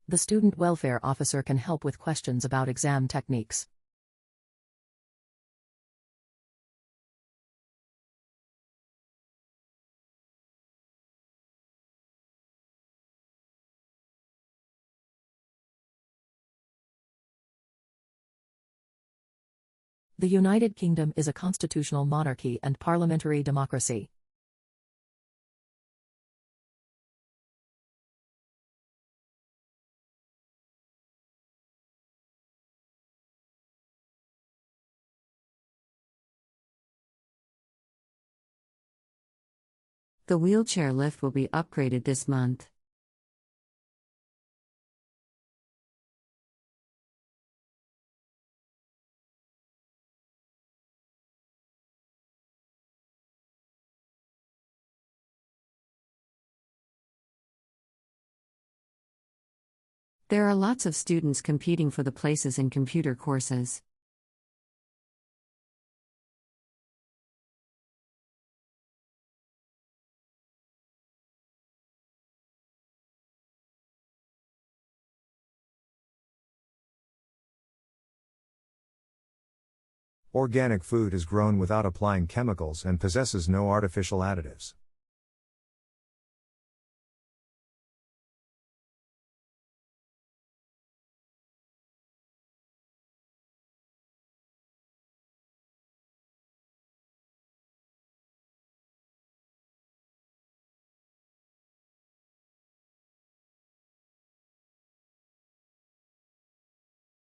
The student welfare officer can help with questions about exam techniques. The United Kingdom is a constitutional monarchy and parliamentary democracy. The wheelchair lift will be upgraded this month. There are lots of students competing for the places in computer courses. Organic food is grown without applying chemicals and possesses no artificial additives.